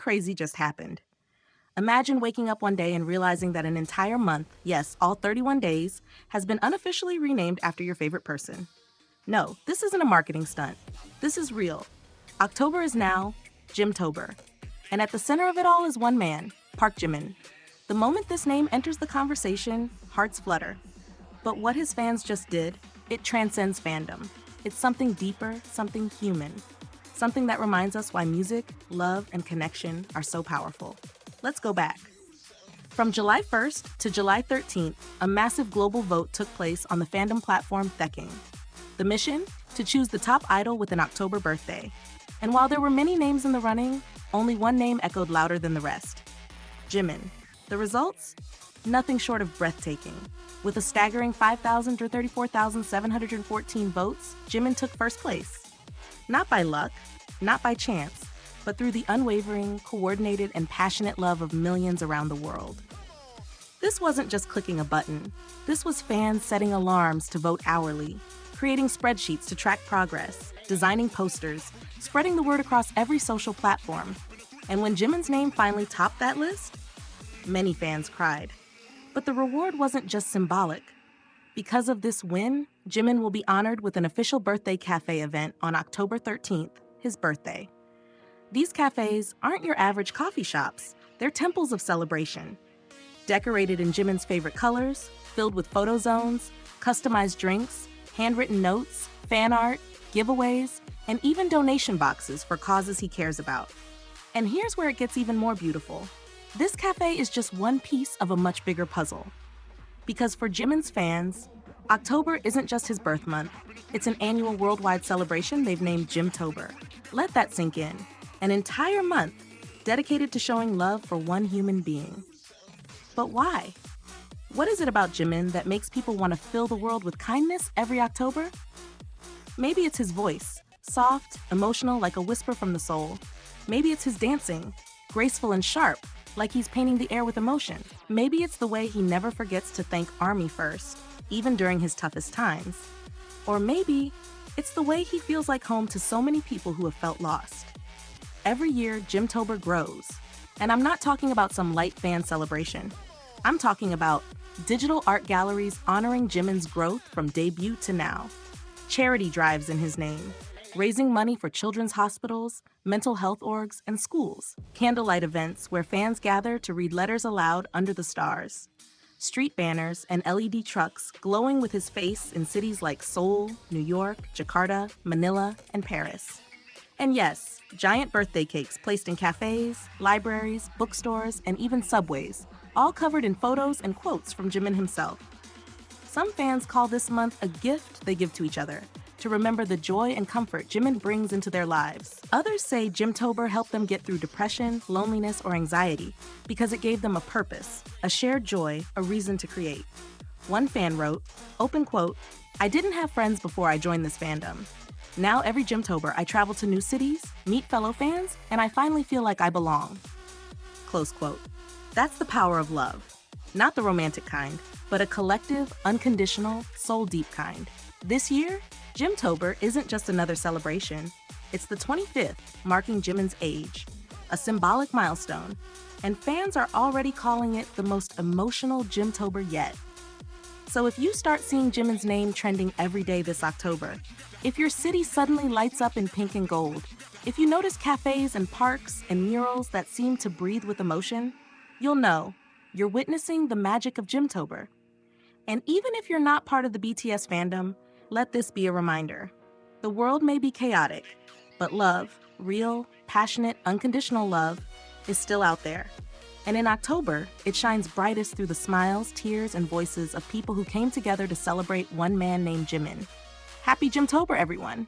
crazy just happened. Imagine waking up one day and realizing that an entire month, yes, all 31 days, has been unofficially renamed after your favorite person. No, this isn't a marketing stunt. This is real. October is now Jimtober. And at the center of it all is one man, Park Jimin. The moment this name enters the conversation, hearts flutter. But what his fans just did, it transcends fandom. It's something deeper, something human. Something that reminds us why music, love, and connection are so powerful. Let's go back. From July 1st to July 13th, a massive global vote took place on the fandom platform Trekking. The mission? To choose the top idol with an October birthday. And while there were many names in the running, only one name echoed louder than the rest. Jimin. The results? Nothing short of breathtaking. With a staggering 5,034,714 votes, Jimin took first place. Not by luck, not by chance, but through the unwavering, coordinated, and passionate love of millions around the world. This wasn't just clicking a button. This was fans setting alarms to vote hourly, creating spreadsheets to track progress, designing posters, spreading the word across every social platform. And when Jimin's name finally topped that list, many fans cried. But the reward wasn't just symbolic. Because of this win, Jimin will be honored with an official birthday cafe event on October 13th, his birthday. These cafes aren't your average coffee shops. They're temples of celebration. Decorated in Jimin's favorite colors, filled with photo zones, customized drinks, handwritten notes, fan art, giveaways, and even donation boxes for causes he cares about. And here's where it gets even more beautiful. This cafe is just one piece of a much bigger puzzle. Because for Jimin's fans, October isn't just his birth month. It's an annual worldwide celebration they've named Jimtober. Let that sink in. An entire month dedicated to showing love for one human being. But why? What is it about Jimin that makes people want to fill the world with kindness every October? Maybe it's his voice, soft, emotional like a whisper from the soul. Maybe it's his dancing, graceful and sharp, like he's painting the air with emotion. Maybe it's the way he never forgets to thank ARMY first, even during his toughest times. Or maybe it's the way he feels like home to so many people who have felt lost. Every year, Jimtober grows. And I'm not talking about some light fan celebration. I'm talking about digital art galleries honoring Jimin's growth from debut to now. Charity drives in his name, raising money for children's hospitals, mental health orgs, and schools. Candlelight events where fans gather to read letters aloud under the stars. Street banners and LED trucks glowing with his face in cities like Seoul, New York, Jakarta, Manila, and Paris. And yes, giant birthday cakes placed in cafes, libraries, bookstores, and even subways, all covered in photos and quotes from Jimin himself. Some fans call this month a gift they give to each other, to remember the joy and comfort Jimin brings into their lives. Others say Jimtober helped them get through depression, loneliness, or anxiety because it gave them a purpose, a shared joy, a reason to create. One fan wrote, open quote, "I didn't have friends before I joined this fandom. Now every Jimtober I travel to new cities, meet fellow fans, and I finally feel like I belong." Close quote. That's the power of love. Not the romantic kind, but a collective, unconditional, soul-deep kind. This year, Jimtober isn't just another celebration. It's the 25th, marking Jimin's age, a symbolic milestone, and fans are already calling it the most emotional Jimtober yet. So if you start seeing Jimin's name trending every day this October, if your city suddenly lights up in pink and gold, if you notice cafes and parks and murals that seem to breathe with emotion, you'll know you're witnessing the magic of Jimtober. And even if you're not part of the BTS fandom, let this be a reminder. The world may be chaotic, but love, real, passionate, unconditional love, is still out there. And in October, it shines brightest through the smiles, tears, and voices of people who came together to celebrate one man named Jimin. Happy Jimtober, everyone!